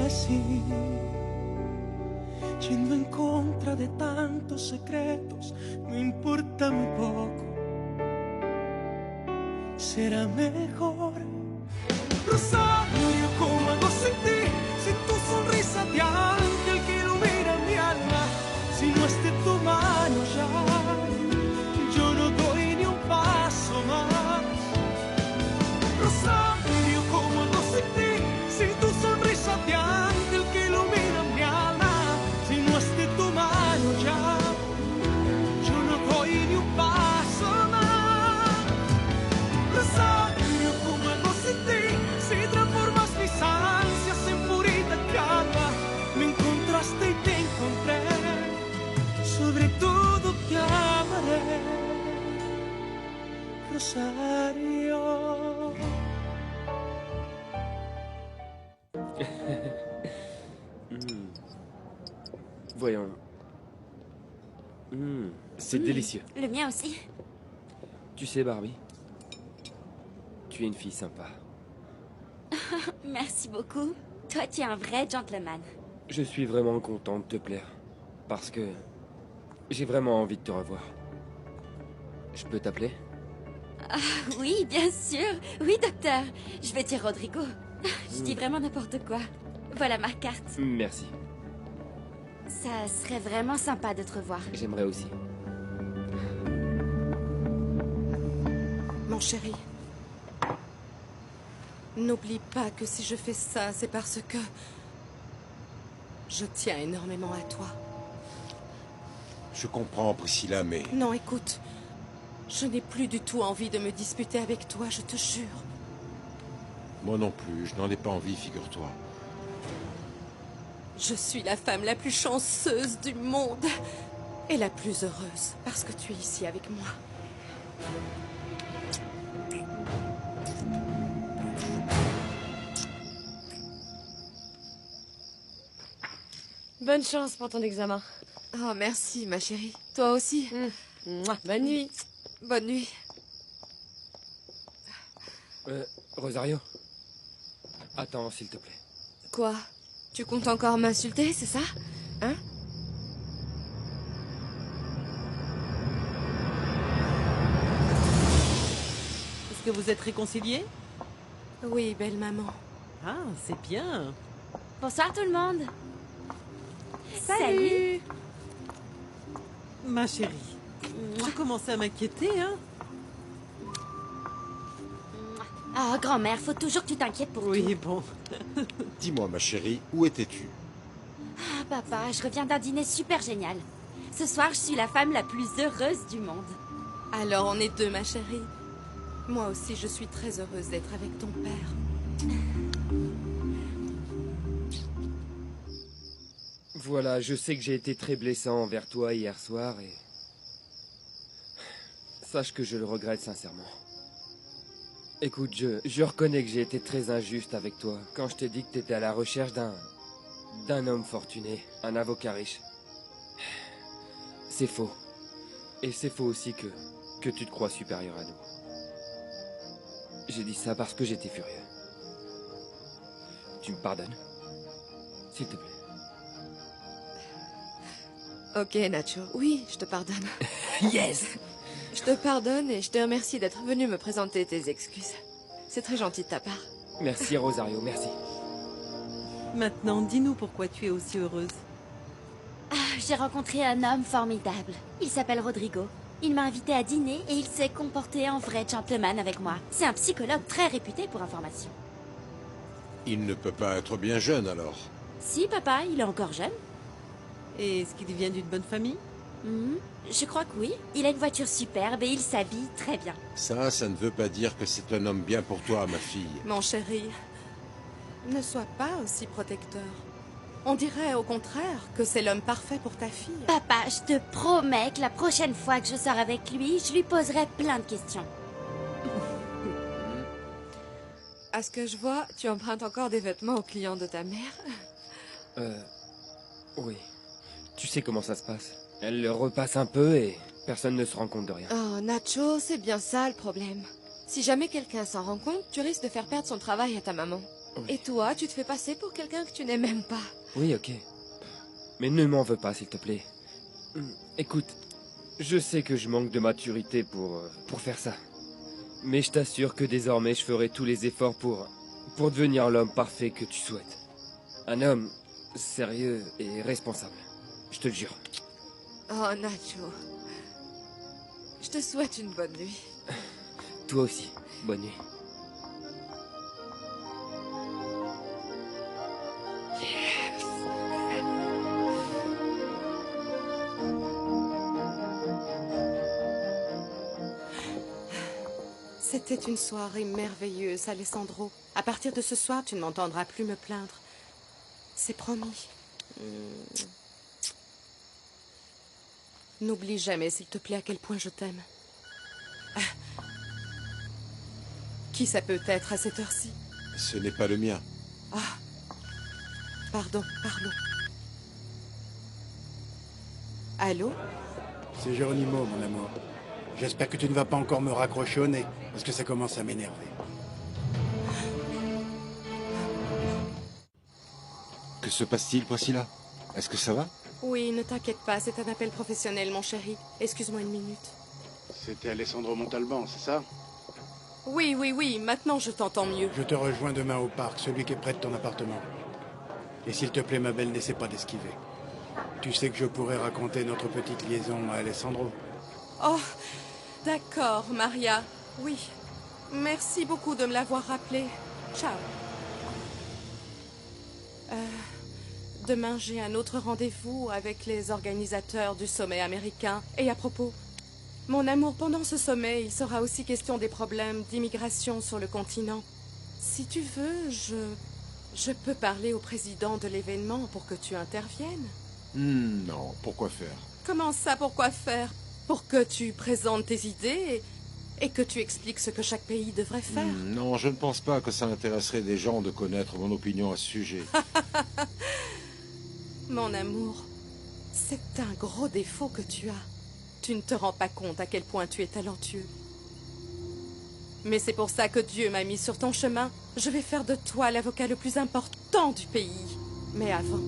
así, yendo en contra de tantos secretos, no importa un poco, será mejor. Rosario, ¿cómo hago sin ti? Sin tu sonrisa de ángel que ilumina mi alma, si no es de tu mano ya, yo no doy ni un paso más. Rosario, ¿cómo hago sin ti? Sin tu sonrisa de ángel que ilumina mi alma, si no es de tu mano ya, yo no doy ni un paso más. Rosario, ¿cómo hago sin ti? Si transformas mis ansias en purita calma, me encontraste y te encontré, sobre todo te amaré, Rosario. Voyons. C'est délicieux. Le mien aussi. Tu sais, Barbie, tu es une fille sympa. Merci beaucoup. Toi, tu es un vrai gentleman. Je suis vraiment content de te plaire. Parce que j'ai vraiment envie de te revoir. Je peux t'appeler? Ah, oui, bien sûr. Oui, docteur. Je vais dire Rodrigo. Je dis vraiment n'importe quoi. Voilà ma carte. Merci. Ça serait vraiment sympa de te revoir. J'aimerais aussi. Mon chéri, n'oublie pas que si je fais ça, c'est parce que je tiens énormément à toi. Je comprends, Priscilla, mais... Non, écoute, je n'ai plus du tout envie de me disputer avec toi, je te jure. Moi non plus, je n'en ai pas envie, figure-toi. Je suis la femme la plus chanceuse du monde et la plus heureuse parce que tu es ici avec moi. Bonne chance pour ton examen. Oh, merci, ma chérie. Toi aussi. Bonne nuit. Bonne nuit. Rosario. Attends, s'il te plaît. Quoi? Tu comptes encore m'insulter, c'est ça? Hein? Est-ce que vous êtes réconciliés? Oui, belle maman. Ah, c'est bien. Bonsoir tout le monde. Salut. Ma chérie, je commençais à m'inquiéter, hein? Ah, grand-mère, faut toujours que tu t'inquiètes pour Oui, tout. bon. Dis-moi, ma chérie, où étais-tu? Ah, papa, je reviens d'un dîner super génial. Ce soir, je suis la femme la plus heureuse du monde. Alors on est deux, ma chérie. Moi aussi, je suis très heureuse d'être avec ton père. Voilà, je sais que j'ai été très blessant envers toi hier soir et... Sache que je le regrette sincèrement. Écoute, je reconnais que j'ai été très injuste avec toi quand je t'ai dit que t'étais à la recherche d'un homme fortuné, un avocat riche. C'est faux. Et c'est faux aussi que tu te crois supérieur à nous. J'ai dit ça parce que j'étais furieux. Tu me pardonnes? S'il te plaît. Ok, Nacho. Oui, je te pardonne. Yes! Je te pardonne et je te remercie d'être venu me présenter tes excuses. C'est très gentil de ta part. Merci Rosario, merci. Maintenant, dis-nous pourquoi tu es aussi heureuse. Ah, j'ai rencontré un homme formidable. Il s'appelle Rodrigo. Il m'a invité à dîner et il s'est comporté en vrai gentleman avec moi. C'est un psychologue très réputé pour information. Il ne peut pas être bien jeune, alors. Si, papa, il est encore jeune. Et est-ce qu'il vient d'une bonne famille? Je crois que oui. Il a une voiture superbe et il s'habille très bien. Ça ne veut pas dire que c'est un homme bien pour toi, ma fille. Mon chéri, ne sois pas aussi protecteur. On dirait au contraire que c'est l'homme parfait pour ta fille. Papa, je te promets que la prochaine fois que je sors avec lui, je lui poserai plein de questions. À ce que je vois, tu empruntes encore des vêtements aux clients de ta mère. Oui. Tu sais comment ça se passe. Elle le repasse un peu et personne ne se rend compte de rien. Oh, Nacho, c'est bien ça le problème. Si jamais quelqu'un s'en rend compte, tu risques de faire perdre son travail à ta maman. Et toi, tu te fais passer pour quelqu'un que tu n'aimes même pas. Oui, ok. Mais ne m'en veux pas, s'il te plaît. Écoute, je sais que je manque de maturité pour faire ça. Mais je t'assure que désormais, je ferai tous les efforts pour devenir l'homme parfait que tu souhaites. Un homme sérieux et responsable. Je te le jure. Oh, Nacho. Je te souhaite une bonne nuit. Toi aussi. Bonne nuit. C'était une soirée merveilleuse, Alessandro. À partir de ce soir, tu ne m'entendras plus me plaindre. C'est promis. N'oublie jamais, s'il te plaît, à quel point je t'aime. Qui ça peut être à cette heure-ci? Ce n'est pas le mien. Pardon, parlons. Allô? C'est Geronimo, mon amour. J'espère que tu ne vas pas encore me raccrocher au nez, parce que ça commence à m'énerver. Que se passe-t-il, Priscilla? Est-ce que ça va? Oui, ne t'inquiète pas, c'est un appel professionnel, mon chéri. Excuse-moi une minute. C'était Alessandro Montalban, c'est ça? Oui, maintenant je t'entends mieux. Je te rejoins demain au parc, celui qui est près de ton appartement. Et s'il te plaît, ma belle, n'essaie pas d'esquiver. Tu sais que je pourrais raconter notre petite liaison à Alessandro. Oh, d'accord, Maria. Oui. Merci beaucoup de me l'avoir rappelé. Ciao. Demain, j'ai un autre rendez-vous avec les organisateurs du sommet américain. Et à propos, mon amour, pendant ce sommet, il sera aussi question des problèmes d'immigration sur le continent. Si tu veux, je peux parler au président de l'événement pour que tu interviennes. Non, pourquoi faire? Comment ça, pourquoi faire? Pour que tu présentes tes idées et que tu expliques ce que chaque pays devrait faire. Non, je ne pense pas que ça intéresserait des gens de connaître mon opinion à ce sujet. Mon amour, c'est un gros défaut que tu as. Tu ne te rends pas compte à quel point tu es talentueux. Mais c'est pour ça que Dieu m'a mis sur ton chemin. Je vais faire de toi l'avocat le plus important du pays. Mais avant,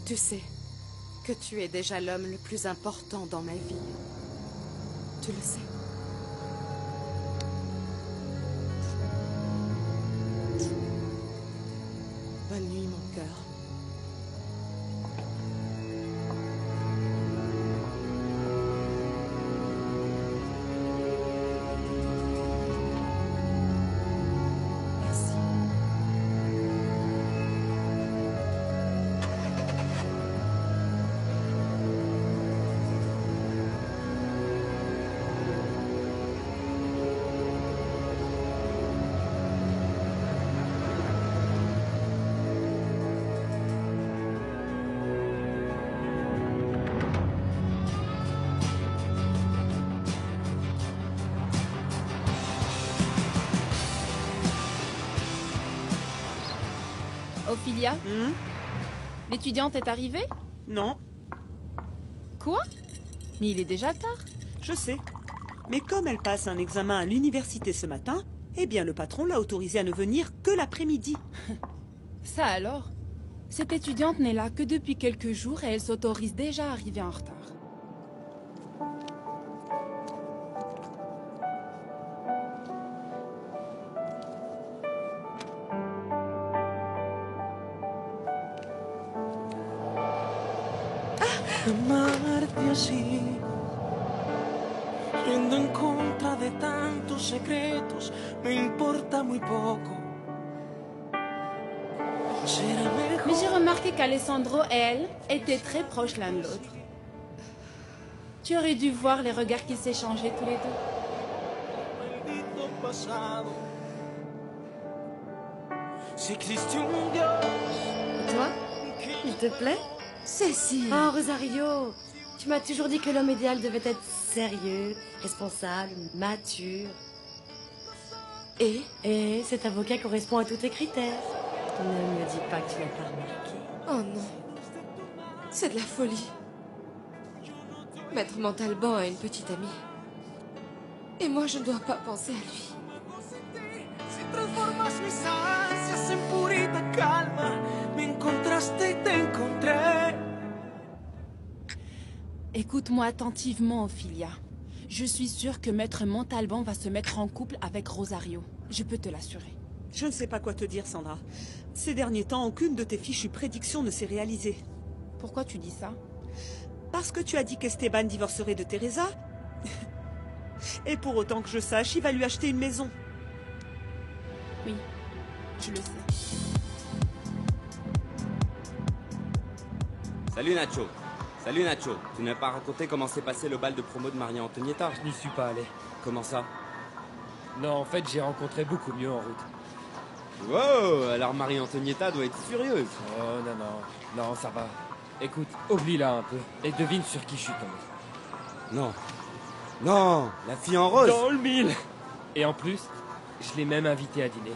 tu sais que tu es déjà l'homme le plus important dans ma vie. Tu le sais. Bonne nuit, mon cœur. Merci. Ophilia, l'étudiante est arrivée? Non, Quoi? Mais il est déjà tard. je sais. Mais comme elle passe un examen à l'université ce matin, eh bien le patron l'a autorisée à ne venir que l'après-midi. Ça alors? Cette étudiante n'est là que depuis quelques jours et elle s'autorise déjà à arriver en retard. Amarte así, yendo en contra de tantos secretos, me importa muy poco. Será mejor. Mais j'ai remarqué qu'Alessandro et elle étaient très proches l'un de l'autre. Tu aurais dû voir les regards qu'ils s'échangeaient tous les deux. Maldito pasado. Si existe un Dios. Et toi? Il te plaît? Cécile. Oh, Rosario, tu m'as toujours dit que l'homme idéal devait être sérieux, responsable, mature. Et cet avocat correspond à tous tes critères. Ne me dis pas que tu l'as pas remarqué. Oh non. C'est de la folie. Maître Montalban a une petite amie. Et moi, je ne dois pas penser à lui. transformas mis ansias en purita calma. Me encontraste y te encontré. Écoute-moi attentivement, Ophelia. Je suis sûre que Maître Montalban va se mettre en couple avec Rosario. Je peux te l'assurer. Je ne sais pas quoi te dire, Sandra. Ces derniers temps, aucune de tes fichues prédictions ne s'est réalisée. Pourquoi tu dis ça? Parce que tu as dit qu'Esteban divorcerait de Teresa. Et pour autant que je sache, il va lui acheter une maison. Oui, je le sais. Salut Nacho. Salut Nacho. Tu n'as pas raconté comment s'est passé le bal de promo de Maria Antonietta? Je n'y suis pas allé. Comment ça? Non, en fait, j'ai rencontré beaucoup mieux en route. Wow, alors Marie Antonietta doit être furieuse. Oh non, non, non, ça va. Écoute, oublie-la un peu et devine sur qui je suis tombé. Non. Non, la fille en rose. Dans le mille. Et en plus, je l'ai même invitée à dîner.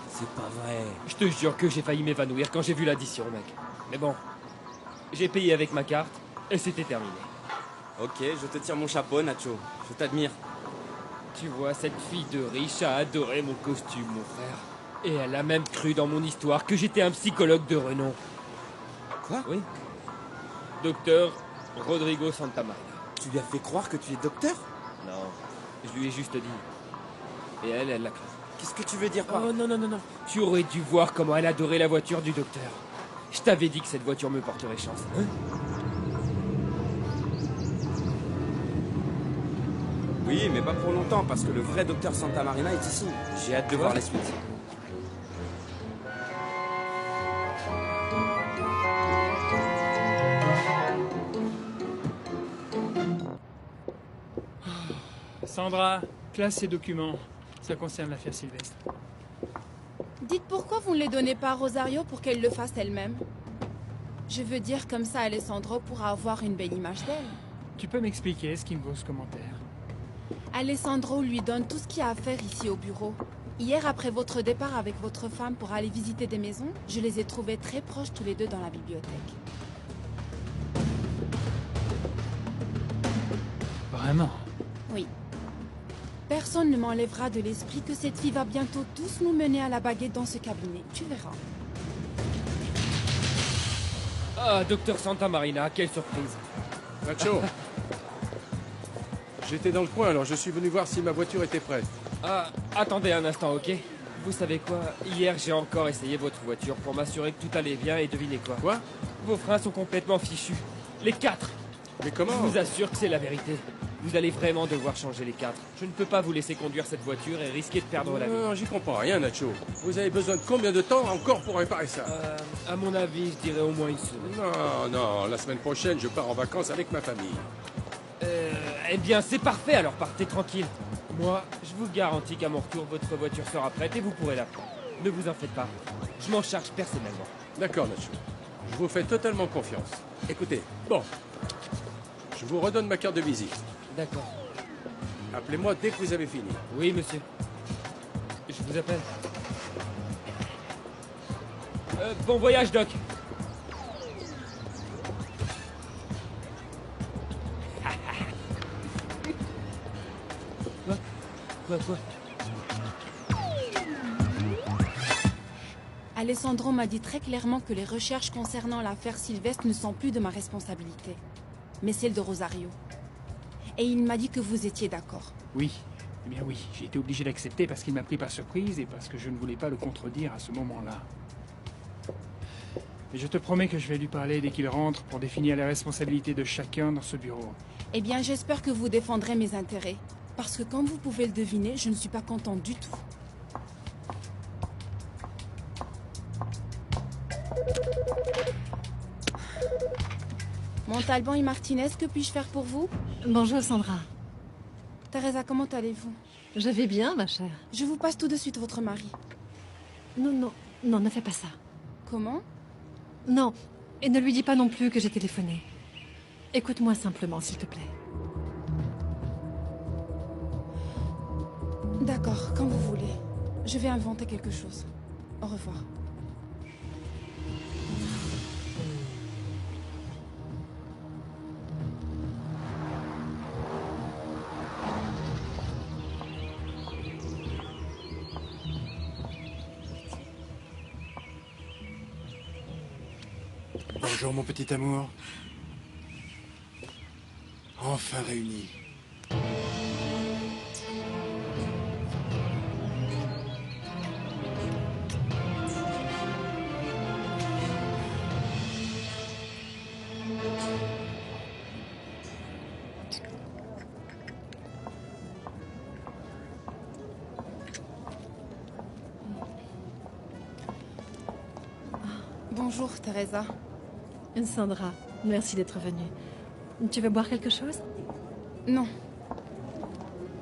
C'est pas vrai. Je te jure que j'ai failli m'évanouir quand j'ai vu l'addition, mec. Mais bon, j'ai payé avec ma carte et c'était terminé. Ok, je te tire mon chapeau, Nacho. Je t'admire. Tu vois, cette fille de riche a adoré mon costume, mon frère. Et elle a même cru dans mon histoire que j'étais un psychologue de renom. Quoi? Oui. Docteur Rodrigo Santamaria. Tu lui as fait croire que tu es docteur? Non, je lui ai juste dit. Et elle l'a cru. Qu'est-ce que tu veux dire par... Oh non, non, non, non. Tu aurais dû voir comment elle adorait la voiture du docteur. Je t'avais dit que cette voiture me porterait chance. Hein? Oui, mais pas pour longtemps, parce que le vrai docteur Santamarina est ici. J'ai hâte de voir la suite. Sandra, classe ces documents. Ça concerne l'affaire Sylvestre. Dites pourquoi vous ne les donnez pas à Rosario pour qu'elle le fasse elle-même? Je veux dire, comme ça, Alessandro pourra avoir une belle image d'elle. Tu peux m'expliquer ce qui me vaut ce commentaire? Alessandro lui donne tout ce qu'il y a à faire ici au bureau. Hier, après votre départ avec votre femme pour aller visiter des maisons, je les ai trouvés très proches tous les deux dans la bibliothèque. Vraiment? Oui. Personne ne m'enlèvera de l'esprit que cette fille va bientôt tous nous mener à la baguette dans ce cabinet. Tu verras. Ah, docteur Santamarina, quelle surprise. Nacho. J'étais dans le coin, alors je suis venu voir si ma voiture était prête. Ah, attendez un instant, ok? Vous savez quoi? Hier, j'ai encore essayé votre voiture pour m'assurer que tout allait bien et devinez quoi? Quoi? Vos freins sont complètement fichus. Les 4! Mais comment? Je vous assure que c'est la vérité. Vous allez vraiment devoir changer les 4. Je ne peux pas vous laisser conduire cette voiture et risquer de perdre la vie. Non, j'y comprends rien, Nacho. Vous avez besoin de combien de temps encore pour réparer ça? À mon avis, je dirais au moins une semaine. Non, non, la semaine prochaine, je pars en vacances avec ma famille. Eh bien, c'est parfait, alors partez tranquille. Moi, je vous garantis qu'à mon retour, votre voiture sera prête et vous pourrez la prendre. Ne vous en faites pas. Je m'en charge personnellement. D'accord, Nacho. Je vous fais totalement confiance. Écoutez, bon. Je vous redonne ma carte de visite. D'accord. Appelez-moi dès que vous avez fini. Oui, monsieur. Je vous appelle. Bon voyage, Doc. Quoi? Alessandro m'a dit très clairement que les recherches concernant l'affaire Sylvestre ne sont plus de ma responsabilité, mais celle de Rosario. Et il m'a dit que vous étiez d'accord. Oui. Eh bien oui, j'ai été obligé d'accepter parce qu'il m'a pris par surprise et parce que je ne voulais pas le contredire à ce moment-là. Mais je te promets que je vais lui parler dès qu'il rentre pour définir les responsabilités de chacun dans ce bureau. Eh bien, j'espère que vous défendrez mes intérêts. Parce que comme vous pouvez le deviner, je ne suis pas contente du tout. Montalban et Martinez, que puis-je faire pour vous? Bonjour Sandra. Teresa, comment allez-vous? Je vais bien, ma chère. Je vous passe tout de suite votre mari. Non, ne fais pas ça. Comment? Non, et ne lui dis pas non plus que j'ai téléphoné. Écoute-moi simplement, s'il te plaît. D'accord, quand vous voulez. Je vais inventer quelque chose. Au revoir. Bonjour, mon petit amour. Enfin réunis. Bonjour, Teresa. Sandra, merci d'être venue. Tu veux boire quelque chose? Non.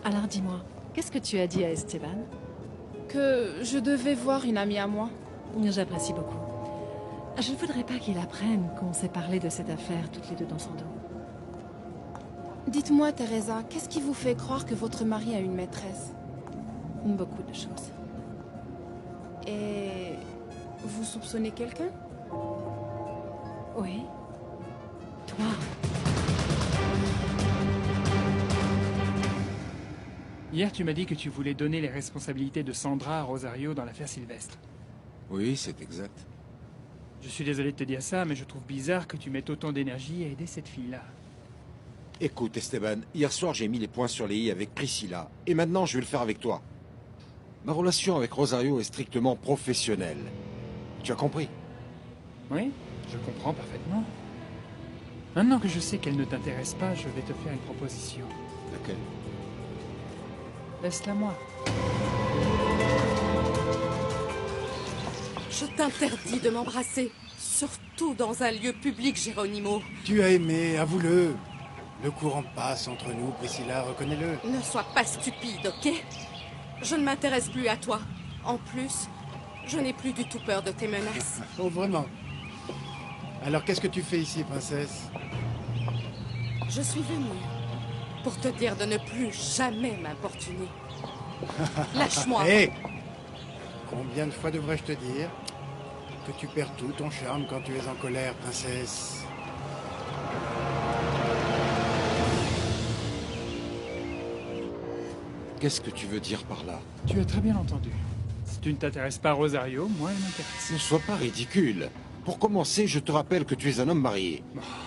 Alors dis-moi, qu'est-ce que tu as dit à Esteban? Que je devais voir une amie à moi. J'apprécie beaucoup. Je ne voudrais pas qu'il apprenne qu'on s'est parlé de cette affaire toutes les deux dans son dos. Dites-moi, Teresa, qu'est-ce qui vous fait croire que votre mari a une maîtresse? Beaucoup de choses. Et... vous soupçonnez quelqu'un? Oui. Toi. Hier, tu m'as dit que tu voulais donner les responsabilités de Sandra à Rosario dans l'affaire Sylvestre. Oui, c'est exact. Je suis désolé de te dire ça, mais je trouve bizarre que tu mettes autant d'énergie à aider cette fille-là. Écoute, Esteban, hier soir, j'ai mis les points sur les i avec Priscilla, et maintenant, je vais le faire avec toi. Ma relation avec Rosario est strictement professionnelle. Tu as compris? Oui, je comprends parfaitement. Maintenant que je sais qu'elle ne t'intéresse pas, je vais te faire une proposition. Laquelle? Laisse-la moi. Je t'interdis de m'embrasser, surtout dans un lieu public, Geronimo. Tu as aimé, avoue-le. Le courant passe entre nous, Priscilla, reconnais-le. Ne sois pas stupide, ok? Je ne m'intéresse plus à toi. En plus, je n'ai plus du tout peur de tes menaces. Oh, vraiment? Alors, qu'est-ce que tu fais ici, princesse? Je suis venue pour te dire de ne plus jamais m'importuner. Lâche-moi. Hé! Combien de fois devrais-je te dire que tu perds tout ton charme quand tu es en colère, princesse? Qu'est-ce que tu veux dire par là? Tu as très bien entendu. Si tu ne t'intéresses pas à Rosario, moi, elle m'intéresse. Ne sois pas ridicule. Pour commencer, je te rappelle que tu es un homme marié.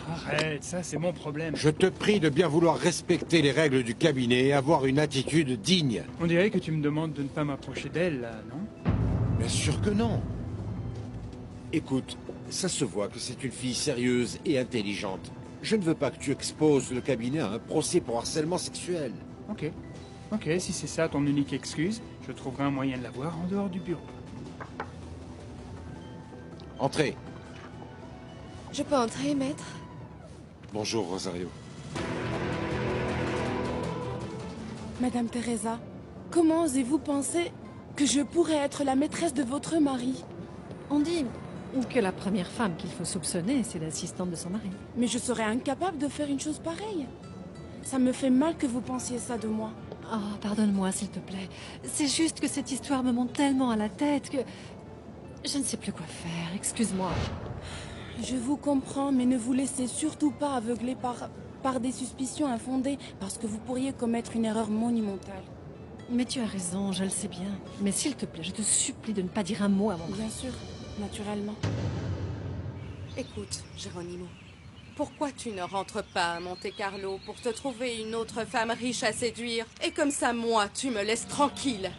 Arrête, ça c'est mon problème. Je te prie de bien vouloir respecter les règles du cabinet et avoir une attitude digne. On dirait que tu me demandes de ne pas m'approcher d'elle, là, non? Bien sûr que non. Écoute, ça se voit que c'est une fille sérieuse et intelligente. Je ne veux pas que tu exposes le cabinet à un procès pour harcèlement sexuel. Ok. Ok, si c'est ça ton unique excuse, je trouverai un moyen de la voir en dehors du bureau. Entrez. Je peux entrer, maître? Bonjour, Rosario. Madame Teresa, comment osez-vous penser que je pourrais être la maîtresse de votre mari? On dit que la première femme qu'il faut soupçonner, c'est l'assistante de son mari. Mais je serais incapable de faire une chose pareille. Ça me fait mal que vous pensiez ça de moi. Oh, pardonne-moi, s'il te plaît. C'est juste que cette histoire me monte tellement à la tête que... je ne sais plus quoi faire, excuse-moi. Je vous comprends, mais ne vous laissez surtout pas aveugler par des suspicions infondées, parce que vous pourriez commettre une erreur monumentale. Mais tu as raison, je le sais bien. Mais s'il te plaît, je te supplie de ne pas dire un mot à mon mari. Bien sûr, naturellement. Écoute, Geronimo, pourquoi tu ne rentres pas à Monte-Carlo pour te trouver une autre femme riche à séduire? Et comme ça, moi, tu me laisses tranquille.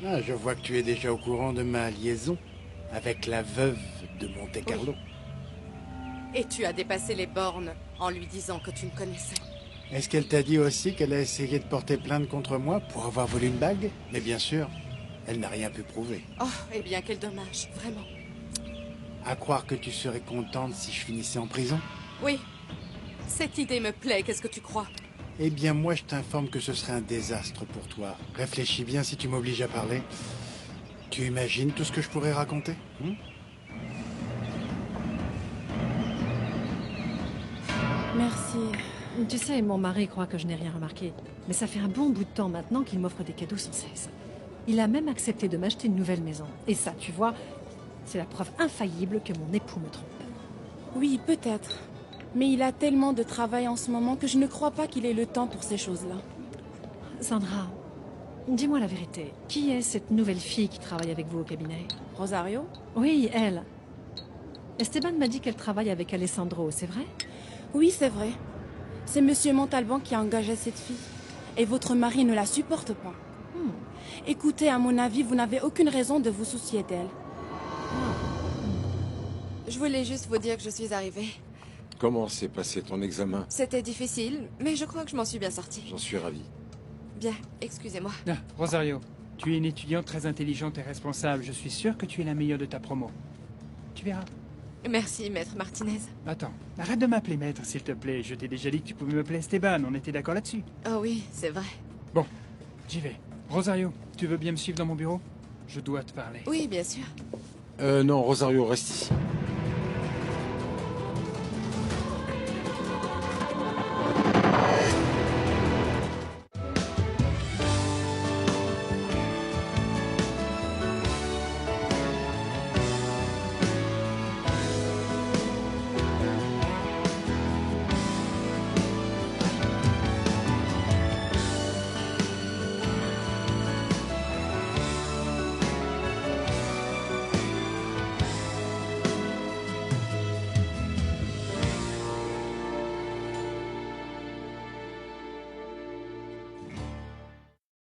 Ah, je vois que tu es déjà au courant de ma liaison avec la veuve de Monte-Carlo. Oui. Et tu as dépassé les bornes en lui disant que tu me connaissais. Est-ce qu'elle t'a dit aussi qu'elle a essayé de porter plainte contre moi pour avoir volé une bague? Mais bien sûr, elle n'a rien pu prouver. Oh, eh bien, quel dommage, vraiment. À croire que tu serais contente si je finissais en prison? Oui, cette idée me plaît, qu'est-ce que tu crois? Eh bien, moi, je t'informe que ce serait un désastre pour toi. Réfléchis bien si tu m'obliges à parler. Tu imagines tout ce que je pourrais raconter? Merci. Tu sais, mon mari croit que je n'ai rien remarqué. Mais ça fait un bon bout de temps maintenant qu'il m'offre des cadeaux sans cesse. Il a même accepté de m'acheter une nouvelle maison. Et ça, tu vois, c'est la preuve infaillible que mon époux me trompe. Oui, peut-être. Mais il a tellement de travail en ce moment que je ne crois pas qu'il ait le temps pour ces choses-là. Sandra, dis-moi la vérité. Qui est cette nouvelle fille qui travaille avec vous au cabinet? Rosario? Oui, elle. Esteban m'a dit qu'elle travaille avec Alessandro, c'est vrai? Oui, c'est vrai. C'est Monsieur Montalban qui a engagé cette fille. Et votre mari ne la supporte pas. Écoutez, à mon avis, vous n'avez aucune raison de vous soucier d'elle. Je voulais juste vous dire que je suis arrivée. Comment s'est passé ton examen? C'était difficile, mais je crois que je m'en suis bien sortie. J'en suis ravi. Bien, excusez-moi. Ah, Rosario, tu es une étudiante très intelligente et responsable. Je suis sûr que tu es la meilleure de ta promo. Tu verras. Merci, maître Martinez. Attends, arrête de m'appeler maître, s'il te plaît. Je t'ai déjà dit que tu pouvais m'appeler Esteban. On était d'accord là-dessus. Oh oui, c'est vrai. Bon, j'y vais. Rosario, tu veux bien me suivre dans mon bureau? Je dois te parler. Oui, bien sûr. Non, Rosario, reste ici.